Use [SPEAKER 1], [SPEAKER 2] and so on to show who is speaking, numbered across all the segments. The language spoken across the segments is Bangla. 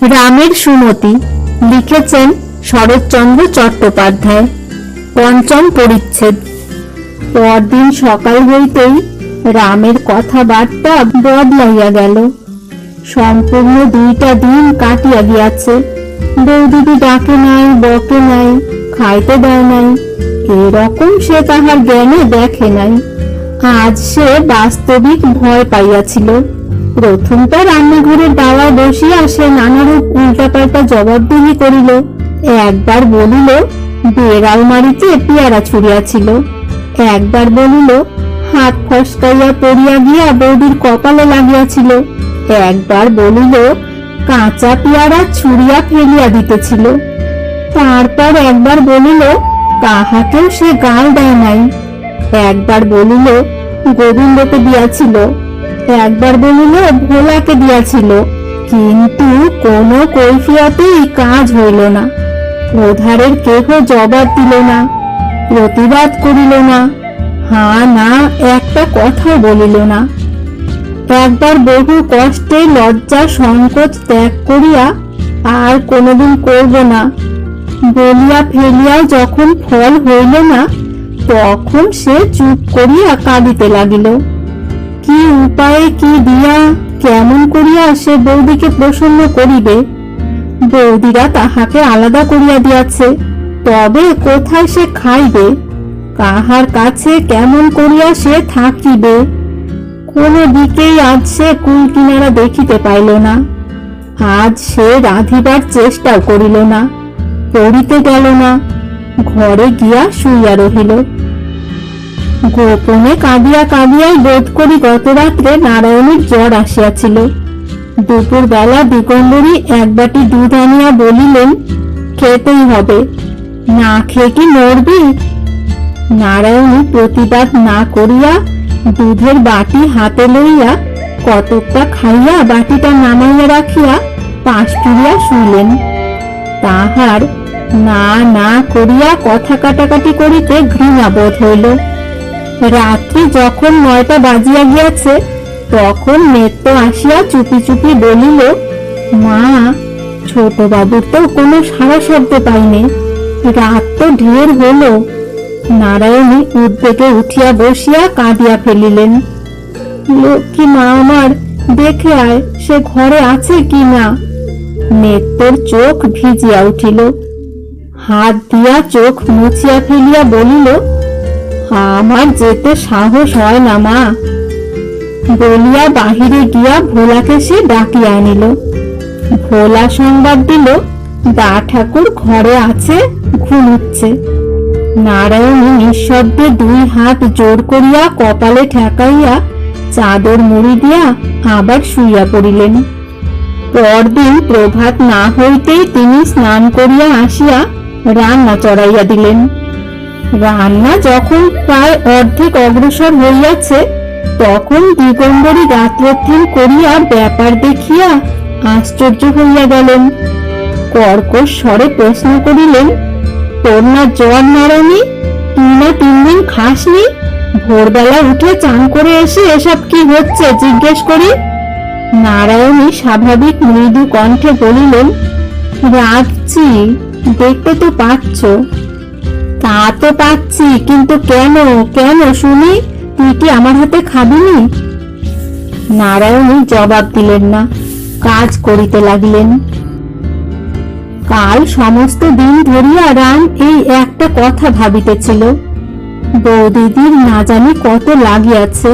[SPEAKER 1] রামের সুমতি লিখেছেন শরৎচন্দ্র চট্টোপাধ্যায়। পঞ্চম পরিচ্ছেদ। পরদিন সকাল হইতেই রামের কথাবার্তা বদলাইয়া গেল। সম্পূর্ণ 2টা দিন কাটিয়া গিয়াছে। বৌদিদি ডাকে নাই, বকে নাই, খাইতে দেয় নাই, এরকম সে তাহার জ্ঞানে দেখে নাই। আজ সে বাস্তবিক ভয় পাইয়াছিল। প্রথমটা রান্নাঘরের দাওয়ায় বসিয়া সে নানারূপ উল্টাপাল্টা জবাবদিহি করিল। একবার বলিল বেড়াল মারিতে পেয়ারা ছুড়িয়াছিল, একবার বলিল হাত ফসকাইয়া পড়িয়া গিয়া বৌদির কপালে লাগিয়াছিল, একবার বলিল কাঁচা পেয়ারা ছুঁড়িয়া ফেলিয়া দিতেছিল, তারপর একবার বলিল কাহাকেও সে গাল দেয় নাই, একবার বলিল গোবিন্দকে দিয়াছিল, একবার বলিল ভোলাকে দিয়াছিল। কিন্তু কোন কৈফিয়তেই কাজ হইল না। প্রধারের কেহ জবাব দিল না, প্রতিবাদ করিল না, হা না একটা কথাও বলিল না। একবার বহু কষ্টে লজ্জা সংকোচ ত্যাগ করিয়া আর কোনদিন করব না বলিয়া ফেলিয়া যখন ফল হইল না, তখন সে চুপ করিয়া কাঁদিতে লাগিল। কি উপায়ে কি দিয়া কেমন করিয়া সে বৌদিকে প্রসন্ন করিবে? বৌদিরা তাহাকে আলাদা করিয়া দিয়াছে, তবে কোথায় সে খাইবে? কাহার কাছে কেমন করিয়া সে থাকিবে? কোন দিকেই আজ সে কুল কিনারা দেখিতে পাইল না। আজ সে রাঁধিবার চেষ্টাও করিল না, পড়িতে গেল না, ঘরে গিয়া শুইয়া রহিল। গোপনে কাঁদিয়া কাঁদিয়াই বোধ করি গত রাত্রে নারায়ণীর জ্বর আসিয়াছিল। দুপুর বেলা দিগম্বরী 1 বাটি দুধ আনিয়া বলিলেন খেতেই হবে, না খেয়ে কি মরবি? নারায়ণী প্রতিবাদ না করিয়া দুধের বাটি হাতে লইয়া কতকটা খাইয়া বাটিটা নামাইয়া রাখিয়া পাশ ফিরিয়া শুইলেন। তাহার না না করিয়া কথা কাটাকাটি করিতে ঘৃণা বোধ হইল। রাত্রি যখন 9টা বাজিয়া গিয়াছে, তখন নেত্য আসিয়া চুপি চুপি বলিল, মা, ছোট বাবুর তো কোনো সারা শব্দ পাইনি, রাত তো ঢের হলো। নারায়ণী উদ্বেগে উঠিয়া বসিয়া কাঁদিয়া ফেলিলেন। লক্ষ্মী মা আমার, দেখে আয় সে ঘরে আছে কি না। নেত্যর চোখ ভিজিয়া উঠিল। হাত দিয়া চোখ মুছিয়া ফেলিয়া বলিল, আমার যেতে সাহস হয় না মা। বলিয়া বাহিরে গিয়া ভোলাকে সে ডাকিয়া আনিল। ভোলা সংবাদ দিল দা ঠাকুর ঘরে আছে, ঘুমুচ্ছে। নারায়ণী নিঃশব্দে 2 হাত জোর করিয়া কপালে ঠেকাইয়া চাদর মুড়ি দিয়া আবার শুইয়া পড়িলেন। পরদিন প্রভাত না হইতেই তিনি স্নান করিয়া আসিয়া রান্না চড়াইয়া দিলেন। রান্না যখন প্রায় অর্ধেক অগ্রসর হইয়াছে, তখন দিগম্বরী রাত্রোত্থান করিয়া ব্যাপার দেখিয়া আশ্চর্য হইয়া গেলেন। কর্কশ স্বরে প্রশ্ন করিলেন, তোর না জ্বর নারায়ণী? তুই না 3 দিন খাসনি? ভোরবেলা উঠে চান করে এসে এসব কি হচ্ছে জিজ্ঞেস করি। নারায়ণী স্বাভাবিক মৃদু কণ্ঠে বলিলেন, রাখছি, দেখতে তো পাচ্ছ। তা তো পাচ্ছি, কিন্তু কেন কেন শুনি? তুই কি আমার হাতে খাবিনি? নারায়ণী জবাব দিলেন না, কাজ করিতে লাগিলেন। কাল সমস্ত দিন ধরিয়া রাম এই একটা কথা ভাবিতেছিল। বৌদিদির না জানি কত লাগিয়াছে।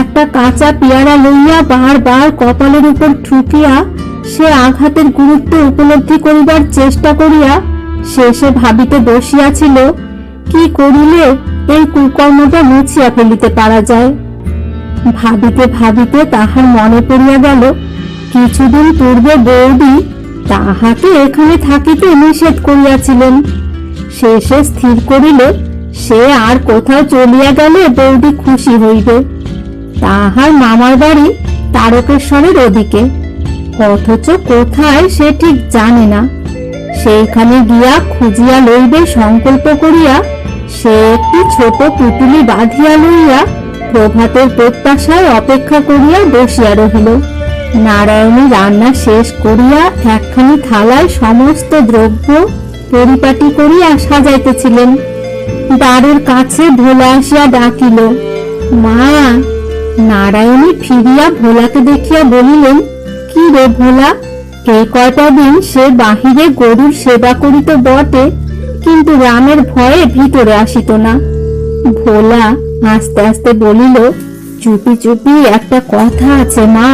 [SPEAKER 1] একটা কাঁচা পেয়ারা লইয়া বারবার কপালের উপর ঠুকিয়া সে আঘাতের গুরুত্ব উপলব্ধি করিবার চেষ্টা করিয়া শেষে ভাবিতে বসিয়াছিল কি করিলে এই কুকর্মটা মুছিয়া ফেলিতে পারা যায়। ভাবিতে ভাবিতে তাহার মনে পড়িয়া গেল কিছুদিন পূর্বে বৌদি তাহাকে এখানে থাকিতে নিষেধ করিয়াছিলেন। শেষে স্থির করিল সে আর কোথাও চলিয়া গেলে বৌদি খুশি হইবে। তাহার মামার বাড়ি তারকেশ্বরের ওদিকে, অথচ কোথায় সে ঠিক জানে না। সেইখানে গিয়া খুঁজিয়া লইবে সংকল্প করিয়া সে একটি ছোট পুতুলি বাঁধিয়া লইয়া প্রভাতের প্রত্যাশায় অপেক্ষা করিয়া বসিয়া রহিল। নারায়ণী রান্না শেষ করিয়া একখানি থালায় সমস্ত দ্রব্য পরিপাটি করিয়া সাজাইতেছিলেন। দ্বারের কাছে ভোলা আসিয়া ডাকিল, মা। নারায়ণী ফিরিয়া ভোলাকে দেখিয়া বলিলেন, কি রে ভোলা, এই কয়টা দিন সে বাহিরে গরুর সেবা করিত বটে, কিন্তু রামের ভয়ে ভিতরে আসিত না। ভোলা আস্তে আস্তে বলিল, চুপি চুপি একটা কথা আছে মা।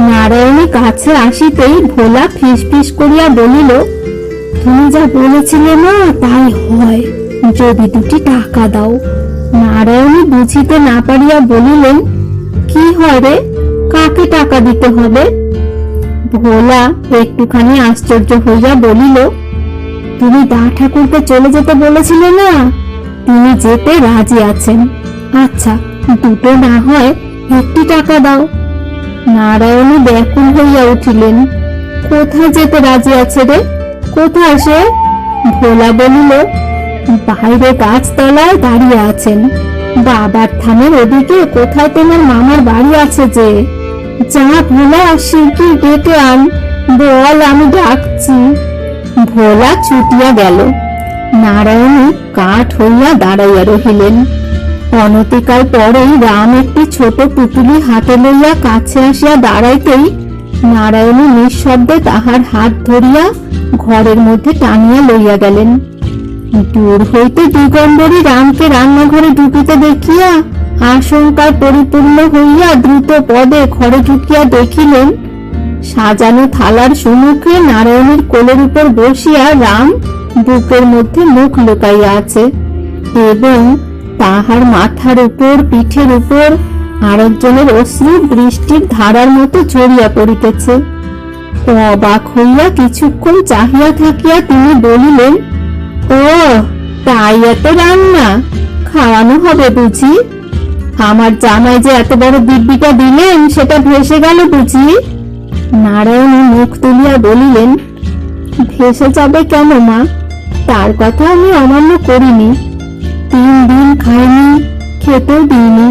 [SPEAKER 1] নারায়ণী কাছে আসিতেই ভোলা ফিস ফিস করিয়া বলিল, তুমি যা বলেছিলে না তাই হয়, যদি দুটি টাকা দাও। নারায়ণী বুঝিতে না পারিয়া বলিলেন, কি হয় রে, কাকে টাকা দিতে হবে? ভোলা একটুখানি আশ্চর্য হইয়া বলিল, তুমি দা ঠাকুরকে চলে যেতে বলেছিলে না, তিনি যেতে রাজি আছেন। আচ্ছা, দুটো না হয় একটি টাকা দাও। নারায়ণী ব্যাকুল হইয়া উঠিলেন, কোথায় যেতে রাজি আছে রে, কোথায় সে? ভোলা বলিল, বাইরে গাছতলায় দাঁড়িয়ে আছেন, বাবার থামের ওদিকে কোথায় তোমার মামার বাড়ি আছে যে। যা ভোলা, শিগগির ডেকে আন, বল আমি ডাকছি। ভোলা ছুটিয়া গেল। নারায়ণী কাঠ হইয়া দাঁড়াইয়া রহিলেন। অনতিকাল পরেই রাম একটি ছোট পুতুলি হাতে লইয়া কাছে আসিয়া দাঁড়াইতেই নারায়ণী নিঃশব্দে তাহার হাত ধরিয়া ঘরের মধ্যে টানিয়া লইয়া গেলেন। দূর হইতে দিগম্বরী রামকে রান্নাঘরে ঢুকিতে দেখিয়া আশঙ্কায় পরিপূর্ণ হইয়া দ্রুত পদে ঘরে ঢুকিয়া দেখিলেন, সাজানো থালার সম্মুখে নারায়ণীর কোলের উপর বসিয়া রাম বুকের মধ্যে মুখ লুকাইয়া আছে, এবং তাহার মাথার উপর পিঠের উপর আরেকজনের অশ্রু বৃষ্টির ধারার মতো ঝরিয়া পড়িতেছে। অবাক হইয়া কিছুক্ষণ চাহিয়া থাকিয়া তিনি বলিলেন, ও তাই এত রান্না, খাওয়ানো হবে বুঝি? আমার জামাই যে এত বড় দিব্যিটা দিলেন সেটা ভেসে গেল বুঝি? নারায়ণী মুখ তুলিয়া বলিলেন, ভেসে যাবে কেন মা, তার কথা আমি অমান্য করিনি, 3 দিন খাইনি, খেতেও দিইনি।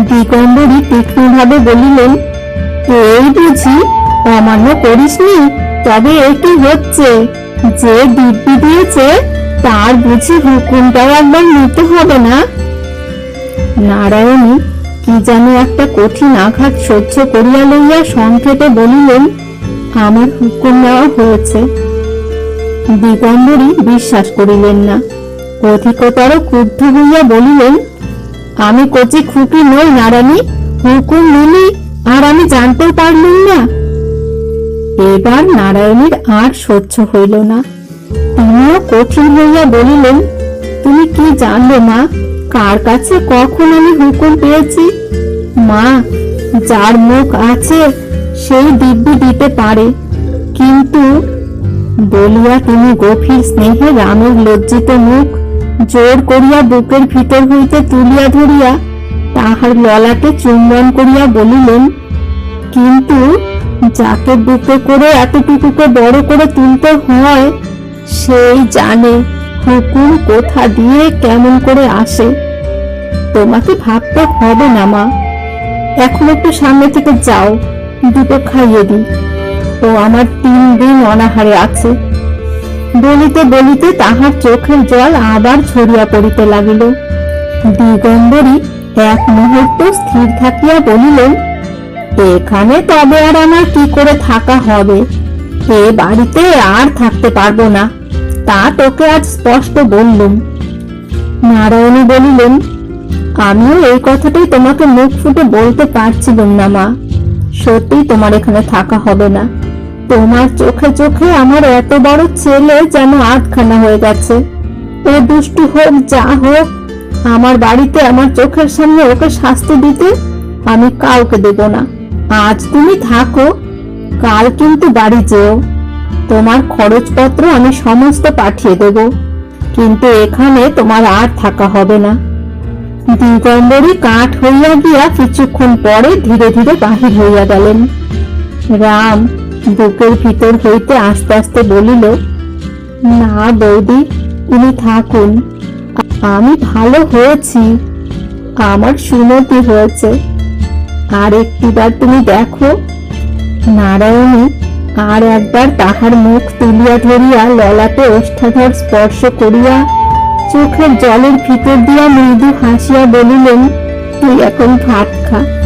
[SPEAKER 1] দিগম্বরী তীক্ষ্ণভাবে বলিলেন, এই বুঝি অমান্য করিসনি? তবে এটি হচ্ছে, যে দিব্যি দিয়েছে তার বুঝি হুকুমটাও একবার নিতে হবে না? নারায়ণী কি যেন একটা কঠিন আঘাত সহ্য করিয়া লইয়া সংক্ষেপে বলিলেন, আমার হুকুম নেওয়া হয়েছে। দিগম্বরী বিশ্বাস করিলেন না, অধিকতর ক্রুদ্ধ হইয়া বলিলেন, আমি কচি খুকি নই নারায়ণী, হুকুম নিলি আর আমি জানতেও পারলুম না। এবার নারায়ণীর আর সহ্য হইল না, তিনিও কঠিন হইয়া বলিলেন, তুমি কি জানলে মা, কার কাছে কখন আমি হুকুম পেয়েছি? মা, যার মুখ আছে সেই দিব্যি দিতে পারে, কিন্তু বলিয়া তিনি গভীর স্নেহে রামের লজ্জিত মুখ জোর করিয়া বুকের ভিতর হইতে তুলিয়া ধরিয়া তাহার ললাটে চুম্বন করিয়া বলিলেন, কিন্তু যাকে বুকে করে এতটুকুকে বড় করে তুলতে হয় সেই জানে হুকুম কোথা দিয়ে কেমন করে আসে। তোমাকে ভাবতে হবে না মা, এখন একটু সামনে থেকে যাও, দুটো খাইয়ে দিই, ও আমার 3 দিন অনাহারে আছে। বলিতে বলিতে তাহার চোখের জল আবার ঝরিয়া পড়িতে লাগিল। দিগম্বরী এক মুহূর্ত স্থির থাকিয়া বলিলেন, এখানে তবে আর আমার কি করে থাকা হবে, এ বাড়িতে আর থাকতে পারবো না, তা তোকে আজ স্পষ্ট বললুম। নারায়ণী বলিলেন, আমিও এই কথাটাই তোমাকে মুখ ফুটে বলতে পারছিলাম না মা, সত্যি তোমার এখানে থাকা হবে না। তোমার চোখে চোখে আমার এত বড় ছেলে যেন আধখানা হয়ে গেছে। ও দুষ্টু হোক যা হোক, আমার বাড়িতে আমার চোখের সামনে ওকে শাস্তি দিতে আমি কাউকে দেব না। আজ তুমি থাকো, কাল কিন্তু বাড়ি যেও, তোমার খরচপত্র আমি সমস্ত পাঠিয়ে দেব, কিন্তু এখানে তোমার আর থাকা হবে না। দিগম্বরী কাঠ হইয়া গিয়া কিছুক্ষণ পরে ধীরে ধীরে বাহির হইয়া গেলেন। রাম বুকের ভিতর হইতে আস্তে আস্তে বলিল, না বৌদি, উনি থাকুন, আমি ভালো হয়েছি, আমার সুমতি হয়েছে। আর একটিবার তুমি দেখো, নারায়ণী আর একবার তাহার মুখ তুলিয়া ধরিয়া ললাটে ওষ্ঠাধর স্পর্শ করিয়া চোখের জলের ভিতর দিয়া মৃদু হাসিয়া বলিলেন, তুই এখন ভাত খা।